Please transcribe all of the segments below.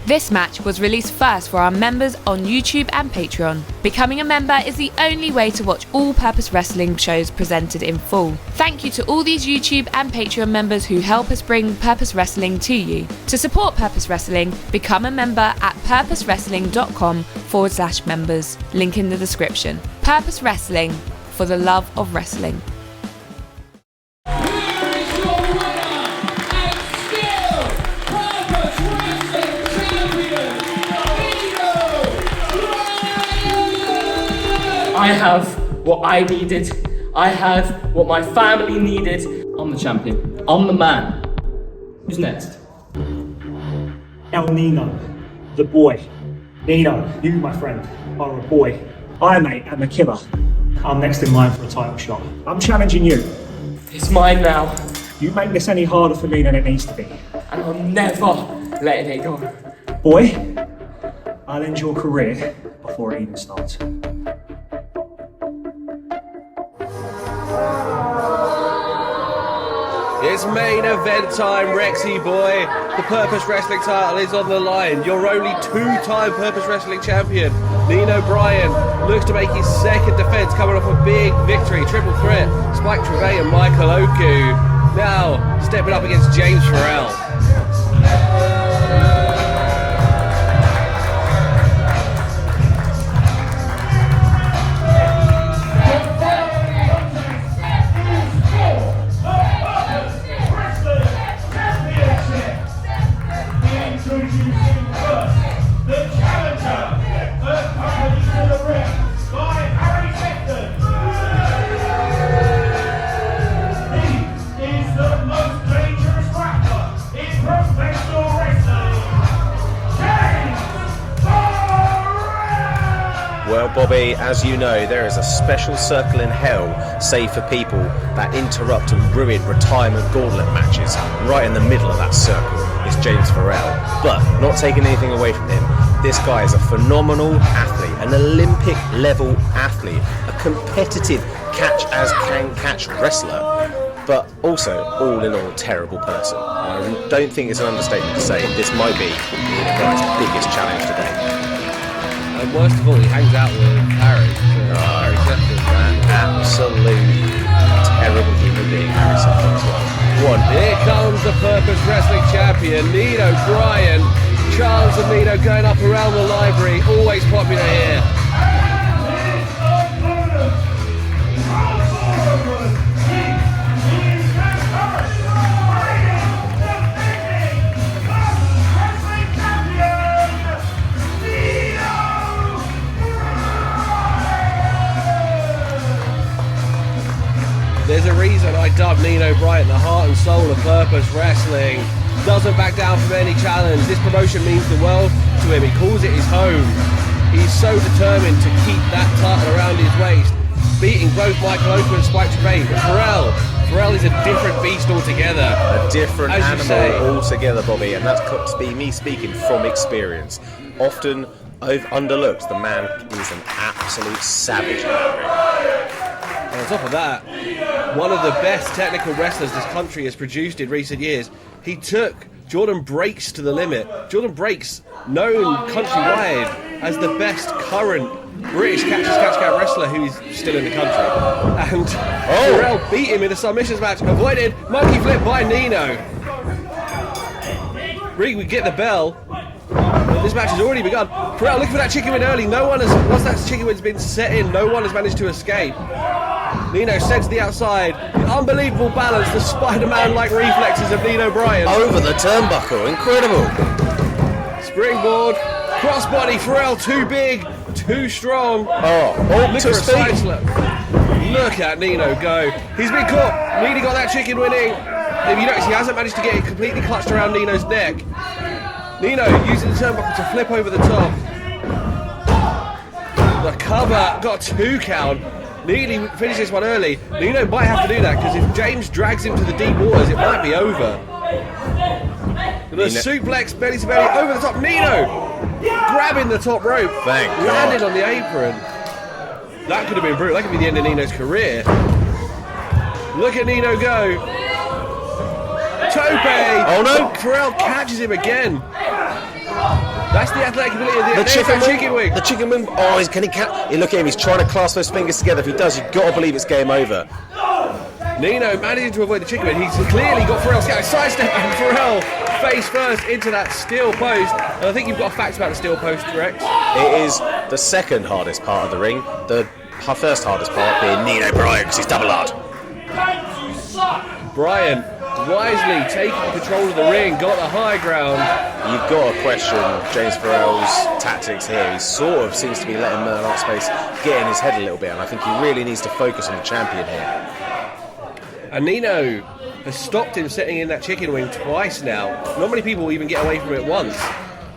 This match was released first for our members on YouTube and Patreon. Becoming a member is the only way to watch all Purpose Wrestling shows presented in full. Thank you to all these YouTube and Patreon members who help us bring Purpose Wrestling to you. To support Purpose Wrestling, become a member at purposewrestling.com/members. Link in the description. Purpose Wrestling, for the love of wrestling. I have what I needed. I have what my family needed. I'm the champion. I'm the man. Who's next? El Nino, the boy. Nino, you, my friend, are a boy. I, mate, am a killer. I'm next in line for a title shot. I'm challenging you. It's mine now. You make this any harder for me than it needs to be. And I'm never letting it go. Boy, I'll end your career before it even starts. It's main event time, Rexy boy. The Purpose Wrestling title is on the line. Your only two-time Purpose Wrestling champion, Nino Bryant, looks to make his second defence coming off a big victory. Triple threat, Spike Trew and Michael Oku. Now, stepping up against James Pharrell. Well, Bobby, as you know, there is a special circle in hell saved for people that interrupt and ruin retirement gauntlet matches. Right in the middle of that circle is James Pharrell. But not taking anything away from him, this guy is a phenomenal athlete, an Olympic level athlete, a competitive catch-as-can-catch wrestler, but also, all in all, terrible person. I don't think it's an understatement to say this might be Nino Bryant's biggest challenge today. And worst of all, he hangs out with Harry. Harry Sefton. Absolute terrible human being, Harry Sefton as well. Here comes the Purpose Wrestling champion, Nino Bryant. Charles and Nino going up around the library, always popular here. There's a reason I dubbed Nino Bryant the heart and soul of Purpose Wrestling. Doesn't back down from any challenge. This promotion means the world to him. He calls it his home. He's so determined to keep that title around his waist, beating both Michael Oku and Spike Trew. But Farrell is a different beast altogether. A different animal altogether, Bobby, and that's me speaking from experience. Often underlooked, the man is an absolute savage. And on top of that, one of the best technical wrestlers this country has produced in recent years. He took Jordan Breaks to the limit. Jordan Breaks, known countrywide as the best current British catch-as-catch-count wrestler who is still in the country. And Farrell beat him in a submissions match, avoided monkey flip by Nino. Reed would get the bell. This match has already begun. Farrell looking for that chicken win early. Once that chicken win's been set in, no one has managed to escape. Nino sends the outside. The unbelievable balance, the Spider-Man-like reflexes of Nino Bryant. Over the turnbuckle, incredible. Springboard, crossbody, Farrell too big, too strong. Look for a side slap. Look at Nino go. He's been caught. Nearly got that chicken winning. If you notice, he hasn't managed to get it completely clutched around Nino's neck. Nino using the turnbuckle to flip over the top. The cover, got a 2 count. Nearly finished this one early. Nino might have to do that, because if James drags him to the deep waters, it might be over. The suplex, belly to belly, over the top. Nino grabbing the top rope. Landed on the apron. That could have been brutal. That could be the end of Nino's career. Look at Nino go. Tope! Oh no! Farrell catches him again. That's the athletic ability of the chicken wing. The chicken wing. Oh, look at him. He's trying to clasp those fingers together. If he does, you've got to believe it's game over. Nino managing to avoid the chicken wing. He's clearly got Farrell sidestep, and Farrell face first into that steel post. And I think you've got facts about the steel post, correct? It is the second hardest part of the ring. The first hardest part being Nino Bryant, because he's double hard. Bryant wisely taking control of the ring, got the high ground. You've got to question James Pharrell's tactics here. He sort of seems to be letting Merton out space, get in his head a little bit, and I think he really needs to focus on the champion here. And Nino has stopped him sitting in that chicken wing twice now. Not many people even get away from it once.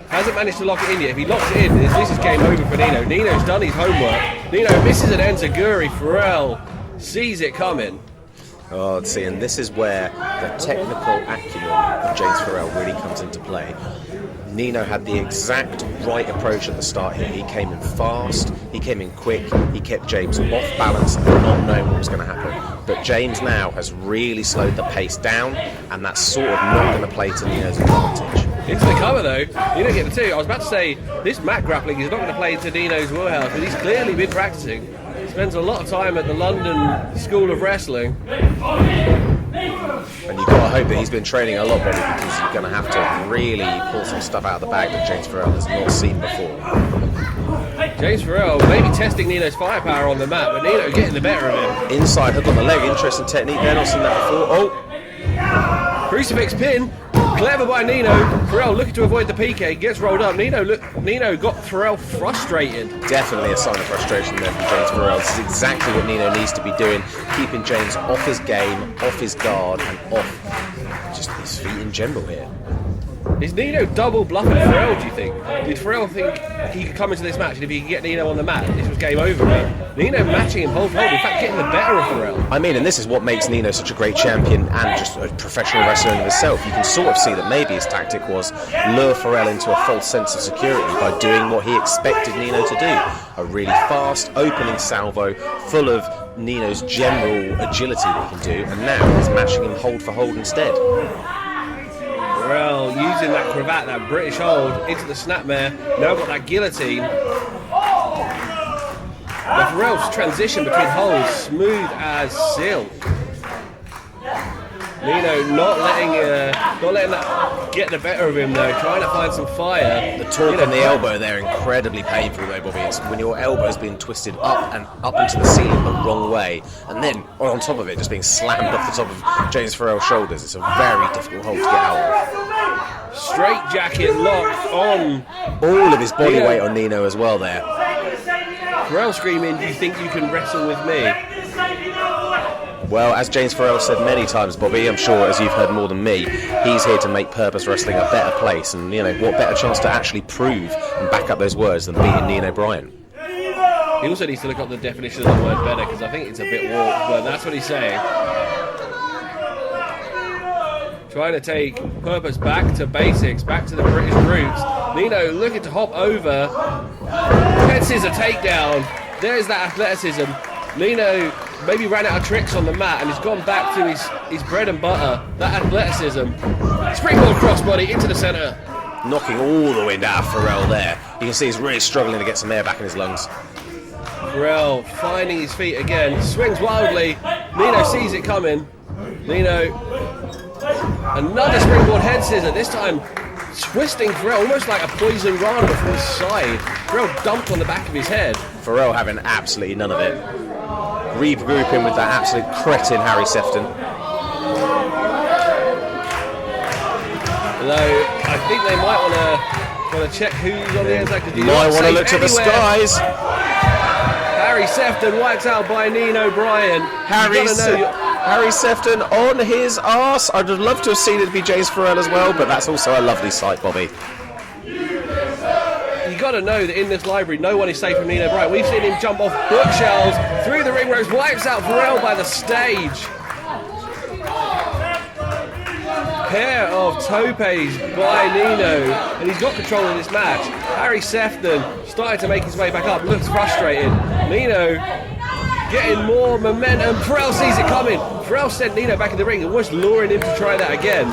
Hasn't managed to lock it in yet. If he locks it in, this is game over for Nino. Nino's done his homework. Nino misses an enziguri. Farrell sees it coming. Oh, see, and this is where the technical acumen of James Pharrell really comes into play. Nino had the exact right approach at the start here. He came in fast, he came in quick, he kept James off balance and not knowing what was going to happen. But James now has really slowed the pace down, and that's sort of not going to play to Nino's advantage. Into the cover though, you don't get the two. I was about to say, this mat grappling is not going to play into Nino's wheelhouse, but he's clearly been practicing. Spends a lot of time at the London School of Wrestling. And you've got to hope that he's been training a lot, Bobby, because you're going to have to really pull some stuff out of the bag that James Pharrell has not seen before. James Pharrell maybe testing Nino's firepower on the mat, but Nino getting the better of him. Inside hook on the leg, interesting technique there, not seen that before. Oh! Crucifix pin, clever by Nino. Farrell looking to avoid the PK, gets rolled up. Nino got Farrell frustrated. Definitely a sign of frustration there from James Pharrell. This is exactly what Nino needs to be doing, keeping James off his game, off his guard, and off just his feet in general here. Is Nino double bluffing Farrell, do you think? Did Farrell think he could come into this match and if he could get Nino on the mat, this was game over? But Nino matching him hold, in fact getting the better of Farrell. I mean, and this is what makes Nino such a great champion and just a professional wrestler in himself. You can sort of see that maybe his tactic was lure Farrell into a false sense of security by doing what he expected Nino to do. A really fast opening salvo full of Nino's general agility that he can do, and now he's matching him hold for hold instead. Farrell using that cravat, that British hold, into the snapmare. Now got that guillotine. But Farrell's transition between holds, smooth as silk. Nino not letting that get the better of him though, trying to find some fire. The torque on the elbow there, incredibly painful though, Bobby. It's when your elbow's being twisted up and up into the ceiling the wrong way, and then on top of it just being slammed off the top of James Pharrell's shoulders. It's a very difficult hold to get out of. Straight jacket locked on. All of his body weight on Nino as well there. Farrell screaming, "Do you think you can wrestle with me?" Well, as James Pharrell said many times, Bobby, I'm sure as you've heard more than me, he's here to make Purpose Wrestling a better place, and what better chance to actually prove and back up those words than beating Nino Bryant. He also needs to look up the definition of the word better, because I think it's a bit warped, but that's what he's saying. Trying to take Purpose back to basics, back to the British roots. Nino looking to hop over. Head scissor takedown. There's that athleticism. Nino maybe ran out of tricks on the mat and he's gone back to his bread and butter, that athleticism. Springboard crossbody into the centre. Knocking all the wind out of Farrell there. You can see he's really struggling to get some air back in his lungs. Farrell finding his feet again, swings wildly. Nino sees it coming. Nino, another springboard head scissor, this time twisting Farrell almost like a poison rana from his side. Farrell dumped on the back of his head. Farrell having absolutely none of it. Regrouping with that absolute cretin Harry Sefton. Although I think they might want to check who's on the inside. You might want to look to the skies. Harry Sefton wiped out by Nino Bryant. Harry Sefton on his arse. I'd have loved to have seen it be James Pharrell as well, but that's also a lovely sight, Bobby. You got to know that in this library, no one is safe from Nino Bryant. We've seen him jump off bookshelves, through the ring ropes, wipes out Farrell by the stage. Pair of topes by Nino, and he's got control of this match. Harry Sefton starting to make his way back up, looks frustrated. Nino getting more momentum. Farrell sees it coming. Farrell sent Nino back in the ring, almost luring him to try that again.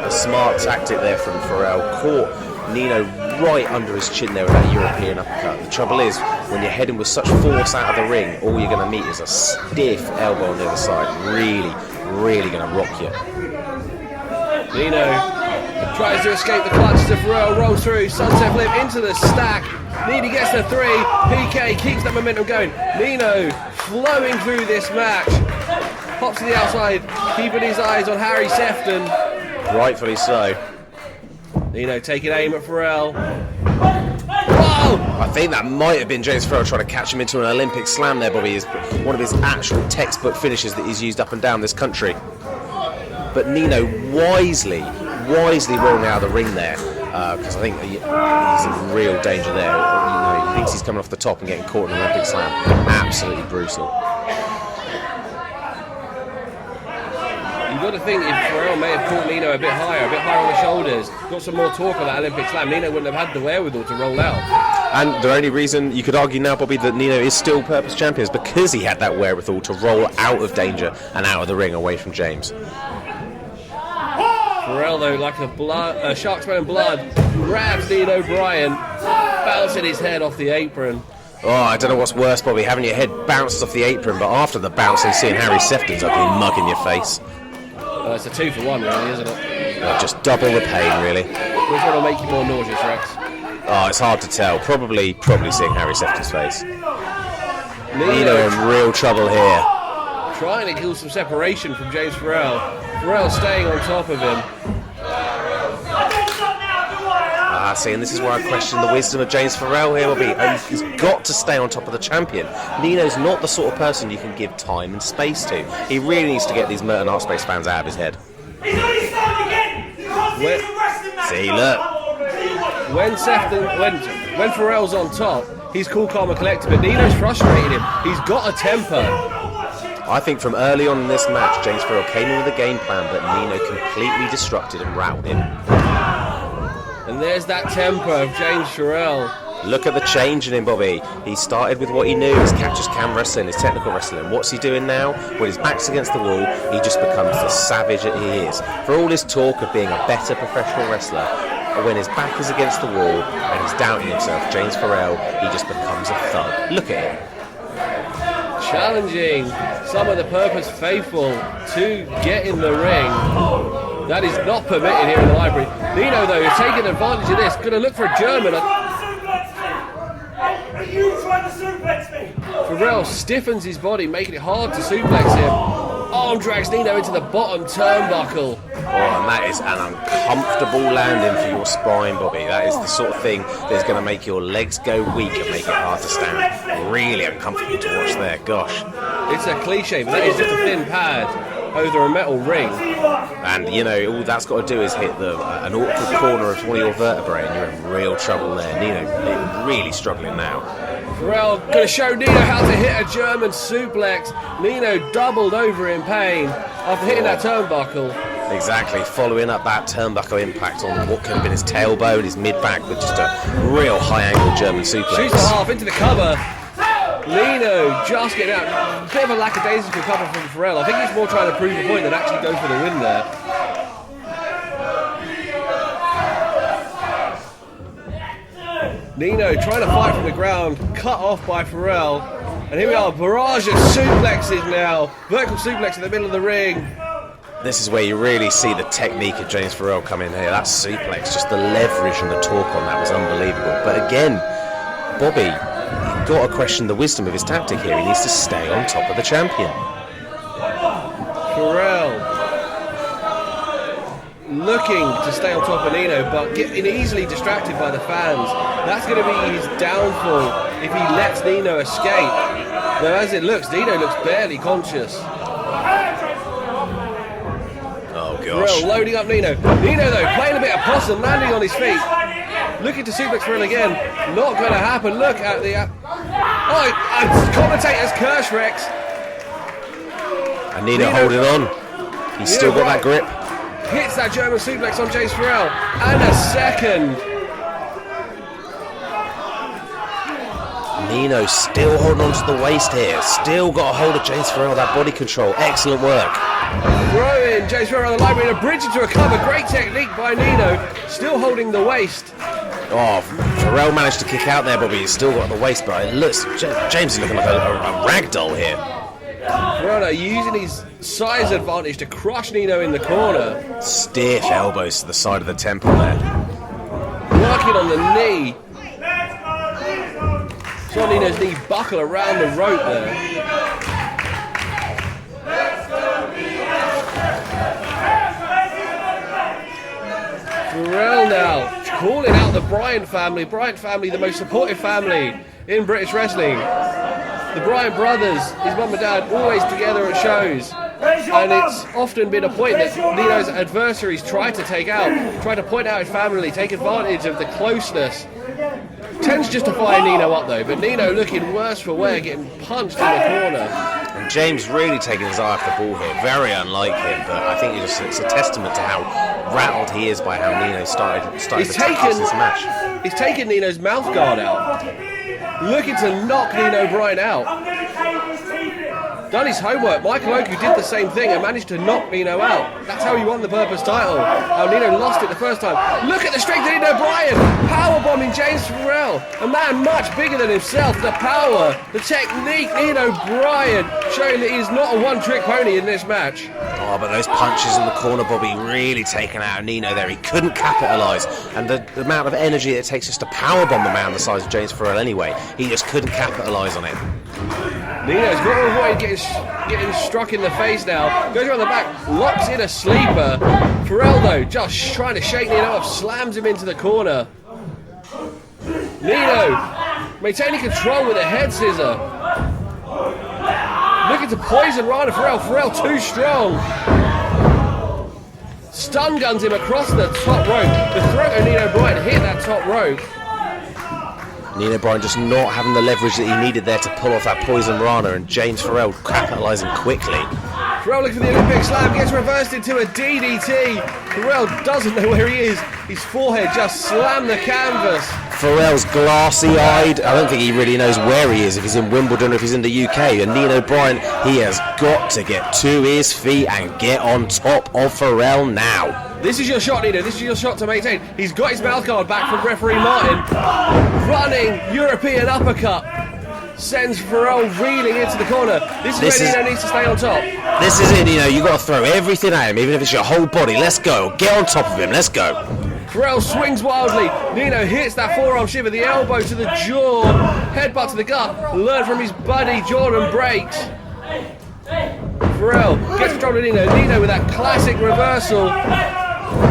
A smart tactic there from Farrell. Caught Nino right under his chin there with that European uppercut. The trouble is, when you're heading with such force out of the ring, all you're going to meet is a stiff elbow on the other side. Really, really going to rock you. Nino tries to escape the clutches of Farrell, rolls through, sunset flip into the stack. Nino gets the 3, PK keeps that momentum going. Nino flowing through this match. Pops to the outside, keeping his eyes on Harry Sefton. Rightfully so. Nino taking aim at Farrell. Whoa! I think that might have been James Pharrell trying to catch him into an Olympic slam there, Bobby. Is one of his actual textbook finishes that he's used up and down this country. But Nino wisely rolling out of the ring there, because I think he's in real danger there. He thinks he's coming off the top and getting caught in an Olympic slam. Absolutely brutal. You've got to think if Farrell may have caught Nino a bit higher on the shoulders, got some more torque on that Olympic slam, Nino wouldn't have had the wherewithal to roll out. And the only reason you could argue now, Bobby, that Nino is still Purpose Champion is because he had that wherewithal to roll out of danger and out of the ring away from James. Farrell, though, like a shark smelling blood, grabs Nino Bryant, bouncing his head off the apron. Oh, I don't know what's worse, Bobby, having your head bounced off the apron, but after the bouncing, seeing Harry Sefton's ugly mug in your face. It's a 2-for-1, really, isn't it? Just double the pain, really. Which one will make you more nauseous, Rex? Oh, it's hard to tell. Probably seeing Harry Sefton's face. Nino in real trouble here. Trying to kill some separation from James Pharrell. Farrell staying on top of him. See, and this is where I question the wisdom of James Pharrell here, Bobby. He's got to stay on top of the champion. Nino's not the sort of person you can give time and space to. He really needs to get these Merton Art Space fans out of his head. See, look. When Farrell's on top, he's cool, calm and collected, but Nino's frustrating him. He's got a temper. I think from early on in this match, James Pharrell came in with a game plan, but Nino completely disrupted and rattled him. And there's that temper of James Pharrell. Look at the change in him, Bobby. He started with what he knew, his catch, cam wrestling, his technical wrestling. What's he doing now? When his back's against the wall, he just becomes the savage that he is. For all his talk of being a better professional wrestler, when his back is against the wall and he's doubting himself, James Pharrell, he just becomes a thug. Look at him. Challenging some of the Purpose faithful to get in the ring. That is not permitted here in the library. Nino, though, is taking advantage of this. Going to look for a German. Are you trying to suplex me? Farrell stiffens his body, making it hard to suplex him. Arm drags Nino into the bottom turnbuckle. Oh, and that is an uncomfortable landing for your spine, Bobby. That is the sort of thing that's going to make your legs go weak and make it hard to stand. Really uncomfortable to watch there, gosh. It's a cliche, but that is just a thin pad over a metal ring. And, you know, all that's got to do is hit an awkward corner of one of your vertebrae and you're in real trouble there. Nino really struggling now. Farrell going to show Nino how to hit a German suplex. Nino doubled over in pain after hitting that turnbuckle. Exactly, following up that turnbuckle impact on what could have been his tailbone, his mid-back, with just a real high-angle German suplex. Shoots the half into the cover. Nino just getting out. A bit of a lackadaisical cover from Farrell. I think he's more trying to prove a point than actually go for the win there. Nino trying to fight from the ground, cut off by Farrell. And here we are, barrage of suplexes now. Vertical suplex in the middle of the ring. This is where you really see the technique of James Pharrell come in here. That suplex, just the leverage and the torque on that was unbelievable. But again, Bobby, you've got to question the wisdom of his tactic here. He needs to stay on top of the champion. Farrell looking to stay on top of Nino, but getting easily distracted by the fans. That's going to be his downfall if he lets Nino escape. Though as it looks, Nino looks barely conscious. Oh gosh. Farrell loading up Nino. Nino though, playing a bit of possum, landing on his feet. Looking to suplex Farrell again. Not going to happen. Look at the... commentator's curse, Rex. And Nino holding on. He's still got that grip. Hits that German suplex on James Pharrell. And a second. Nino still holding on to the waist here. Still got a hold of James Pharrell. That body control. Excellent work. Throwing James Pharrell on the library and a bridge into a cover. Great technique by Nino. Still holding the waist. Oh, Farrell managed to kick out there, Bobby. He's still got the waist, but it looks... James is looking like a rag doll here. Farrell using his size advantage to crush Nino in the corner. Stiff elbows to the side of the temple there. Working on the knee. Saw Nino's knee buckle around the rope there. Farrell now calling out the Bryant family. Bryant family, the most supportive family in British wrestling. The Bryant brothers, his mum and dad, always together at shows. And it's often been a point that Nino's adversaries try to take out, try to point out his family, take advantage of the closeness. Tends just to fire Nino up though, but Nino looking worse for wear, getting punched in the corner. And James really taking his eye off the ball here. Very unlike him, but I think it's a testament to how rattled he is by how Nino started to take this match. He's taken Nino's mouth guard out. Looking to knock Nino Bryant out. Done his homework. Michael Oku did the same thing and managed to knock Nino out. That's how he won the Purpose title. How Nino lost it the first time. Look at the strength of Nino Bryant. Powerbombing James Pharrell. A man much bigger than himself. The power, the technique. Nino Bryant showing that he's not a one-trick pony in this match. Oh, but those punches in the corner, Bobby, really taken out of Nino there. He couldn't capitalise. And the amount of energy it takes just to powerbomb a man the size of James Pharrell anyway, he just couldn't capitalise on it. Nino's got to avoid getting struck in the face now. Goes around the back, locks in a sleeper. Farrell, though, just trying to shake Nino up, slams him into the corner. Nino maintaining control with a head scissor. Looking to poison Rana Farrell. Farrell too strong. Stun guns him across the top rope. The throat of Nino Bryant hit that top rope. Nino Bryant just not having the leverage that he needed there to pull off that poison Rana, and James Pharrell capitalising quickly. Farrell looking for the Olympic slam, gets reversed into a DDT. Farrell doesn't know where he is. His forehead just slammed the canvas. Farrell's glassy-eyed. I don't think he really knows where he is, if he's in Wimbledon or if he's in the UK. And Nino Bryant, he has got to get to his feet and get on top of Farrell now. This is your shot, Nino. This is your shot to maintain. He's got his mouth guard back from referee Martin. Running European uppercut. Sends Farrell reeling into the corner. This is where Nino needs to stay on top. This is it, Nino. You've got to throw everything at him, even if it's your whole body. Let's go. Get on top of him. Let's go. Farrell swings wildly. Nino hits that forearm shiver, the elbow to the jaw, headbutt to the gut. Learn from his buddy, Jordan breaks. Farrell gets control of Nino. Nino with that classic reversal.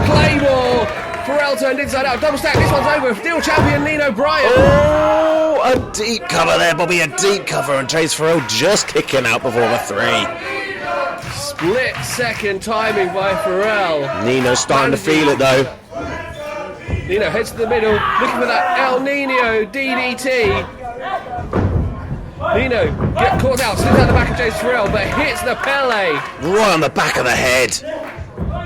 Claymore. Farrell turned inside out. Double stack. This one's over. Still champion Nino Bryant. Oh, a deep cover there, Bobby. A deep cover. And James Farrell just kicking out before the three. Split second timing by Farrell. Nino's starting to feel it, though. Nino heads to the middle, looking for that El Nino DDT. Nino gets caught out, slips out the back of James Farrell, but hits the Pele. Right on the back of the head.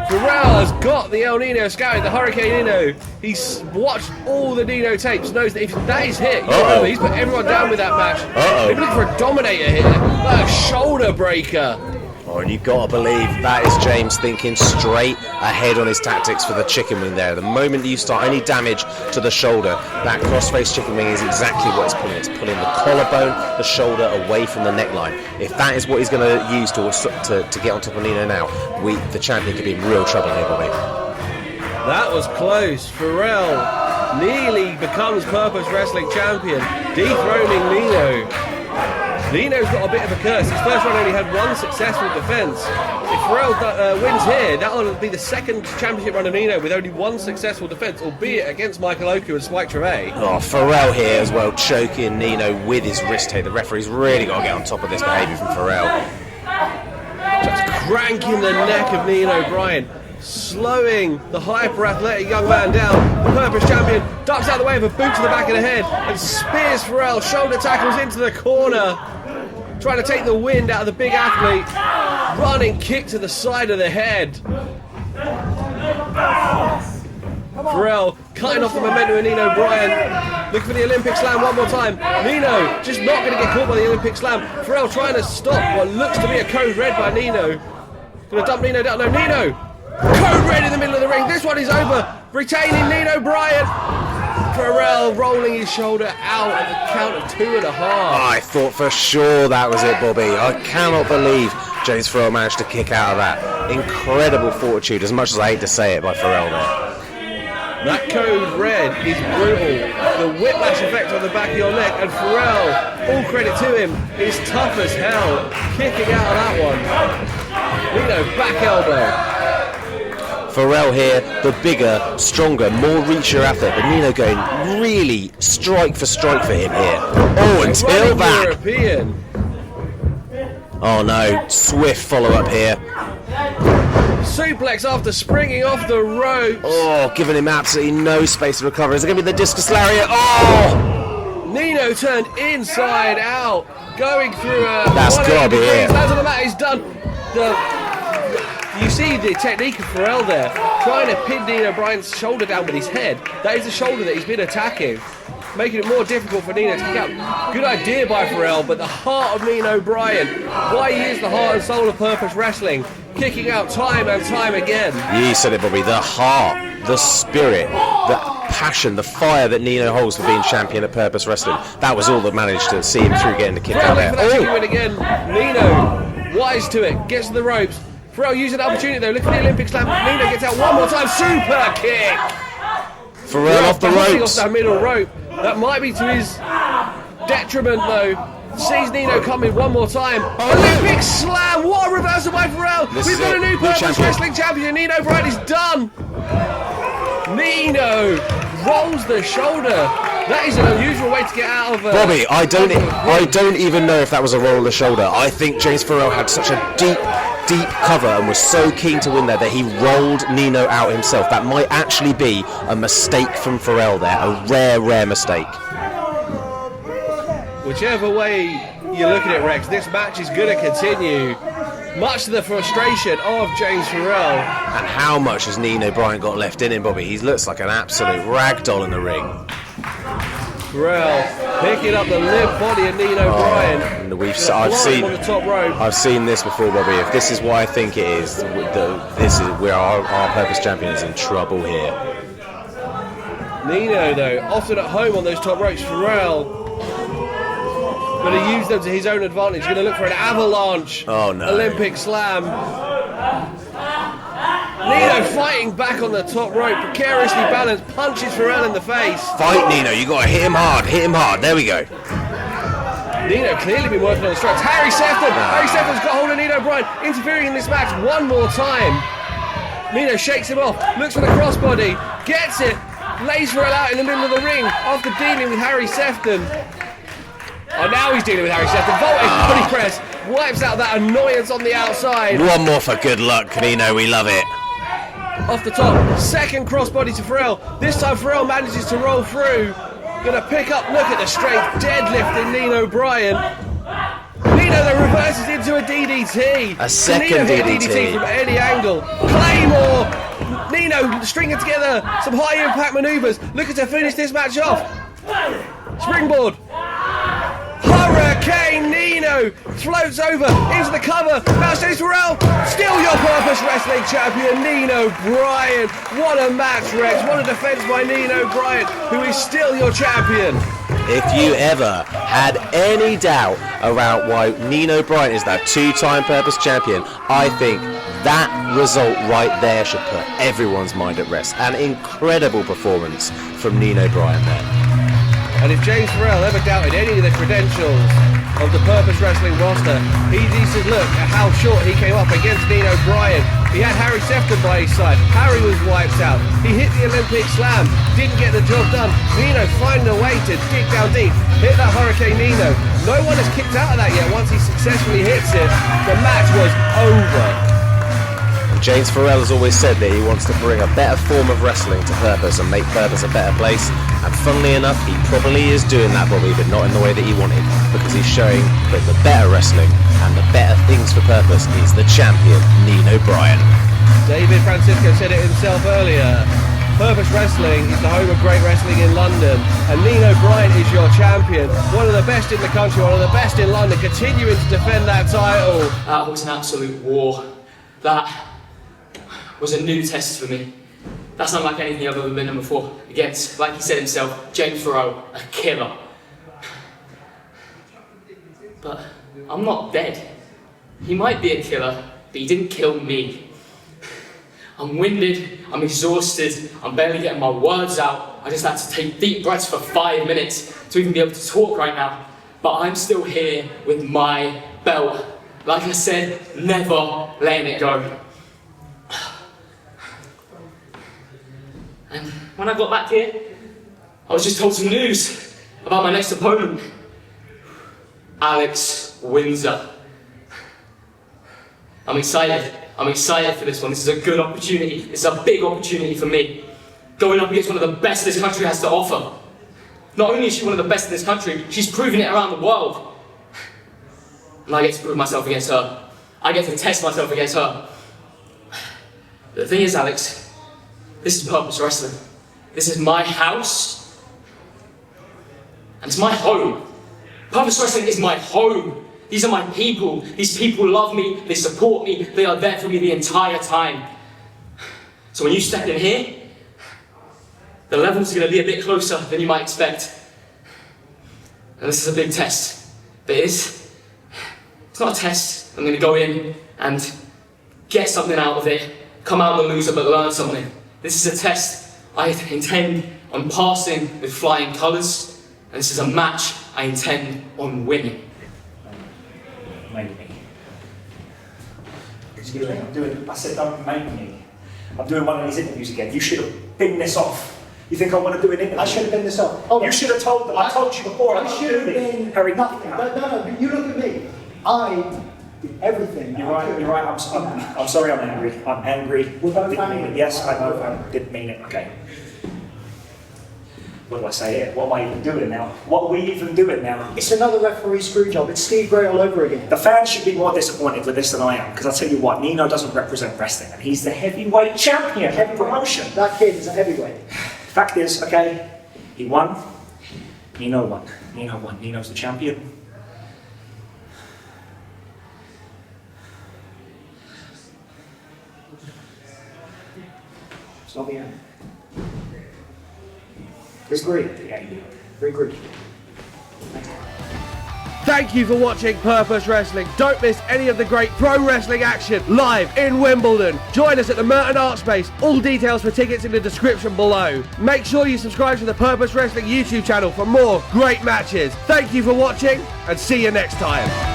Farrell has got the El Nino scouting, the Hurricane Nino. He's watched all the Nino tapes, knows that if that is hit, he's put everyone down with that match. He's looking for a dominator here, like a shoulder breaker. Oh, and you've got to believe that is James thinking straight ahead on his tactics for the chicken wing there. The moment you start any damage to the shoulder, that crossface chicken wing is exactly what it's pulling. It's pulling the collarbone, the shoulder away from the neckline. If that is what he's going to use to get on top of Nino now, the champion could be in real trouble here, Bobby. That was close. Farrell nearly becomes Purpose Wrestling champion, dethroning Nino. Nino's got a bit of a curse. His first run only had one successful defence. If Farrell wins here, that will be the second championship run of Nino with only one successful defence, albeit against Michael Oku and Spike Trevay. Oh, Farrell here as well, choking Nino with his wrist here. The referee's really got to get on top of this behaviour from Farrell. Just cranking the neck of Nino Bryant, slowing the hyper-athletic young man down. The Purpose champion ducks out of the way of a boot to the back of the head and spears Farrell, shoulder tackles into the corner, trying to take the wind out of the big athlete. Running kick to the side of the head. Farrell cutting off the momentum of Nino Bryant. Looking for the Olympic slam one more time. Nino just not going to get caught by the Olympic slam. Farrell trying to stop what looks to be a code red by Nino. Going to dump Nino down. No, Nino! Code red in the middle of the ring. This one is over. Retaining Nino Bryant. Farrell rolling his shoulder out at the count of 2.5. I thought for sure that was it, Bobby. I cannot believe James Pharrell managed to kick out of that. Incredible fortitude, as much as I hate to say it, by Farrell there. That code red is brutal. The whiplash effect on the back of your neck, and Farrell, all credit to him, is tough as hell, kicking out of that one. Nino, back elbow. Farrell here, the bigger, stronger, more reacher athlete, but Nino going really strike for him here. Oh, until that. European. Oh no, swift follow-up here. Suplex after springing off the ropes. Oh, giving him absolutely no space to recover. Is it going to be the discus lariat? Oh! Nino turned inside out, going through a... That's got to be it. Lands on the mat, he's done. You see the technique of Farrell there, trying to pin Nino Bryant's shoulder down with his head. That is the shoulder that he's been attacking, making it more difficult for Nino to kick out. Good idea by Farrell, but the heart of Nino Bryant, why he is the heart and soul of Purpose Wrestling, kicking out time and time again. You said it, Bobby. The heart, the spirit, the passion, the fire that Nino holds for being champion at Purpose Wrestling. That was all that managed to see him through getting the kick out there. For that chicken win again. Nino, wise to it, gets to the ropes. Farrell using the opportunity though, look for the Olympic slam. Nino gets out one more time, super kick! Farrell off the ropes. Off that middle rope. That might be to his detriment though. Sees Nino coming one more time. Olympic slam! What a reversal by Farrell! We've got a new Purpose Wrestling champion. Nino Bryant is done. Nino rolls the shoulder. That is an unusual way to get out of Bobby, I don't even know if that was a roll of the shoulder. I think James Pharrell had such a deep cover and was so keen to win there that he rolled Nino out himself. That might actually be a mistake from Farrell there, a rare mistake. Whichever way you look at it, Rex, this match is going to continue, much to the frustration of James Pharrell. And how much has Nino Bryant got left in him, Bobby? He looks like an absolute ragdoll in the ring. Pharrell picking up the limp body of Nino Bryant. And I've on the top rope. I've seen this before, Bobby. If this is what I think it is, where our Purpose champion is in trouble here. Nino, though, often at home on those top ropes. Pharrell going to use them to his own advantage. Going to look for an avalanche. Oh no! Olympic slam. Nino fighting back on the top rope, precariously balanced, punches Farrell in the face. Fight, Nino, you got to hit him hard, there we go. Nino clearly been working on the strikes. Harry Sefton's got hold of Nino Bryant, interfering in this match one more time. Nino shakes him off, looks for the crossbody, gets it, lays Farrell out in the middle of the ring after dealing with Harry Sefton. Oh, now he's dealing with Harry Sefton. Vaulted body press, wipes out that annoyance on the outside. One more for good luck, Nino, we love it. Off the top, second crossbody to Farrell. This time Farrell manages to roll through. Gonna pick up, look at the straight deadlift in Nino Bryant. Nino then reverses into a DDT. A second Nino hit DDT. a DDT from any angle. Claymore. Nino stringing together some high impact maneuvers. Looking to finish this match off. Springboard. Hurricane Nino floats over into the cover. Now James Pharrell, still your Purpose Wrestling champion, Nino Bryant. What a match, Rex. What a defense by Nino Bryant, who is still your champion. If you ever had any doubt around why Nino Bryant is that two-time Purpose champion, I think that result right there should put everyone's mind at rest. An incredible performance from Nino Bryant there. And if James Pharrell ever doubted any of the credentials of the Purpose Wrestling roster, he needs to look at how short he came up against Nino Bryant. He had Harry Sefton by his side. Harry was wiped out. He hit the Olympic slam, didn't get the job done. Nino finding a way to dig down deep, hit that Hurricane Nino. No one has kicked out of that yet. Once he successfully hits it, the match was over. James Pharrell has always said that he wants to bring a better form of wrestling to Purpose and make Purpose a better place, and funnily enough he probably is doing that, Bobby, but not in the way that he wanted, because he's showing that the better wrestling and the better things for Purpose is the champion, Nino Bryant. David Francisco said it himself earlier. Purpose Wrestling is the home of great wrestling in London, and Nino Bryant is your champion, one of the best in the country, one of the best in London, continuing to defend that title. That was an absolute war. That was a new test for me. That's not like anything I've ever been in before. Against, like he said himself, James Pharrell, a killer. But I'm not dead. He might be a killer, but he didn't kill me. I'm winded, I'm exhausted, I'm barely getting my words out. I just had to take deep breaths for 5 minutes to even be able to talk right now. But I'm still here with my belt. Like I said, never letting it go. And when I got back here, I was just told some news about my next opponent, Alex Windsor. I'm excited for this one. This is a good opportunity. This is a big opportunity for me. Going up against one of the best this country has to offer. Not only is she one of the best in this country, she's proven it around the world. And I get to prove myself against her. I get to test myself against her. The thing is, Alex, this is Purpose Wrestling. This is my house. And it's my home. Purpose Wrestling is my home. These are my people. These people love me, they support me, they are there for me the entire time. So when you step in here, the levels are going to be a bit closer than you might expect. And this is a big test. But it's not a test. I'm going to go in and get something out of it, come out the loser but learn something. This is a test I intend on passing with flying colours, and this is a match I intend on winning. Make me. Excuse me, I said don't make me. I'm doing one of these interviews again. You should have binned this off. You think I want to do an interview? I should have been this up. Oh, you should have told them. I told you before. I should have been. Harry, Nothing. No. You look at me. I did everything. You're right. You're right. I'm sorry. I'm angry. I'm angry. We're both Didn't mean angry. it. Yes, I know. I didn't mean it. Okay. What do I say here? What am I even doing now? What are we even doing now? It's another referee screw job. It's Steve Gray all over again. The fans should be more disappointed with this than I am, because I'll tell you what, Nino doesn't represent wrestling, and he's the heavyweight champion, heavy promotion. That kid is a heavyweight. Fact is, okay, he won, Nino won. Nino won. Nino's the champion. It's not the end. Agree. Yeah, you do. Agree. Thank you for watching Purpose Wrestling. Don't miss any of the great pro wrestling action live in Wimbledon. Join us at the Merton Art Space. All details for tickets in the description below. Make sure you subscribe to the Purpose Wrestling YouTube channel for more great matches. Thank you for watching and see you next time.